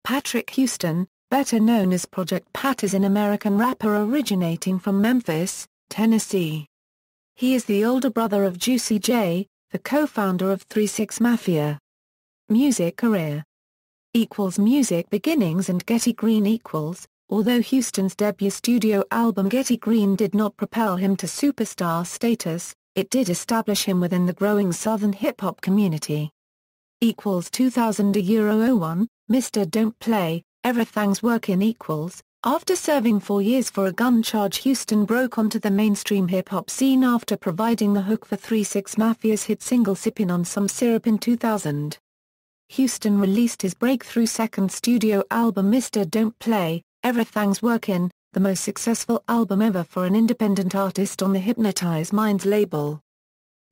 Patrick Houston, better known as Project Pat, is an American rapper originating from Memphis, Tennessee. He is the older brother of Juicy J, the co-founder of 3 6 Mafia. Music career Music beginnings and Getty Green Although Houston's debut studio album Getty Green did not propel him to superstar status, it did establish him within the growing southern hip-hop community. 2000 Mr. Don't Play, Everything's Workin'. After serving 4 years for a gun charge, Houston broke onto the mainstream hip-hop scene after providing the hook for 3 6 Mafia's hit single Sippin' on Some Syrup in 2000. Houston released his breakthrough second studio album Mr. Don't Play, Everything's Workin', the most successful album ever for an independent artist on the Hypnotize Minds label.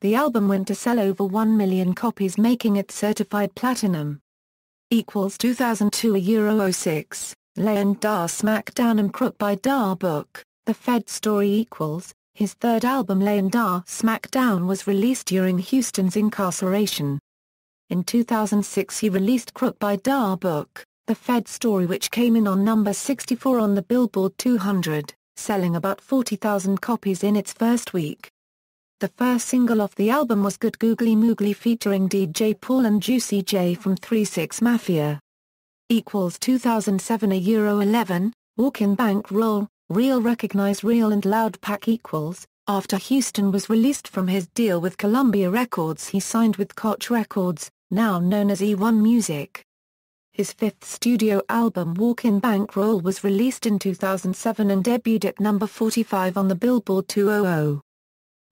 The album went to sell over 1 million copies, making it certified platinum. 2002 06, Leon Da Smackdown and Crook by Da Book, The Fed Story. His third album Leon Da Smackdown was released during Houston's incarceration. In 2006 he released Crook by Da Book, The Fed Story, which came in on number 64 on the Billboard 200, selling about 40,000 copies in its first week. The first single off the album was Good Googly Moogly featuring DJ Paul and Juicy J from 3 6 Mafia. 2007 11, Walkin' Bankroll, Real Recognize Real and Loud Pack. After Houston was released from his deal with Columbia Records, he signed with Koch Records, now known as E1 Music. His fifth studio album Walkin' Bankroll was released in 2007 and debuted at number 45 on the Billboard 200.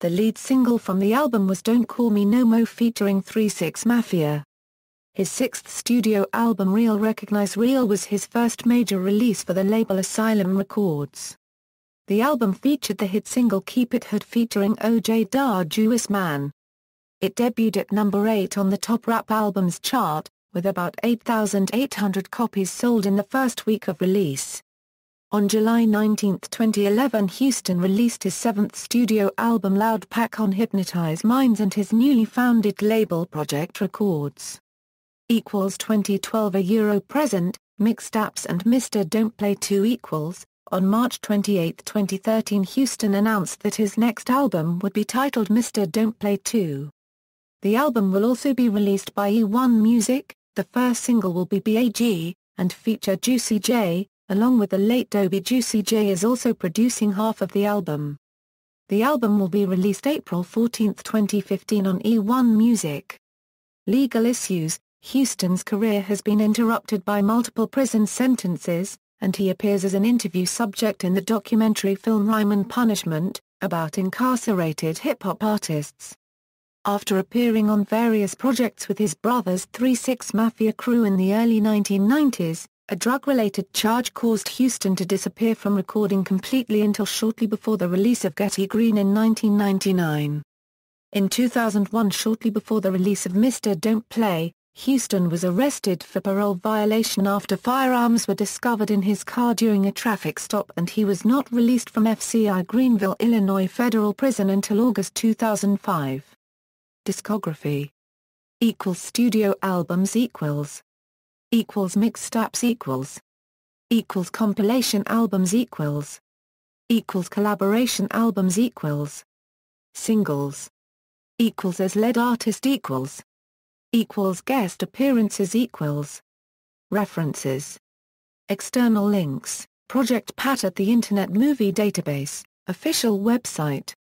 The lead single from the album was Don't Call Me No Mo featuring 3 6 Mafia. His sixth studio album Real Recognize Real was his first major release for the label Asylum Records. The album featured the hit single Keep It Hood featuring OJ Da Jewish Man. It debuted at number 8 on the Top Rap Albums chart, with about 8,800 copies sold in the first week of release. On July 19, 2011, Houston released his seventh studio album Loud Pack on Hypnotize Minds and his newly founded label Project Records. 2012 present, Mixed Apps and Mr. Don't Play 2. On March 28, 2013, Houston announced that his next album would be titled Mr. Don't Play 2. The album will also be released by E1 Music. The first single will be BAG, and feature Juicy J, along with the late Dobie. Juicy J is also producing half of the album. The album will be released April 14, 2015 on E1 Music. Legal issues. Houston's career has been interrupted by multiple prison sentences, and he appears as an interview subject in the documentary film Rhyme and Punishment, about incarcerated hip-hop artists. After appearing on various projects with his brother's 3 6 Mafia crew in the early 1990s, a drug-related charge caused Houston to disappear from recording completely until shortly before the release of Getty Green in 1999. In 2001, shortly before the release of Mr. Don't Play, Houston was arrested for parole violation after firearms were discovered in his car during a traffic stop, and he was not released from FCI Greenville, Illinois Federal Prison until August 2005. Discography Studio albums Mixed apps Compilation albums Collaboration albums Singles as lead artist Guest appearances References External links Project Pat at the Internet Movie Database, official website.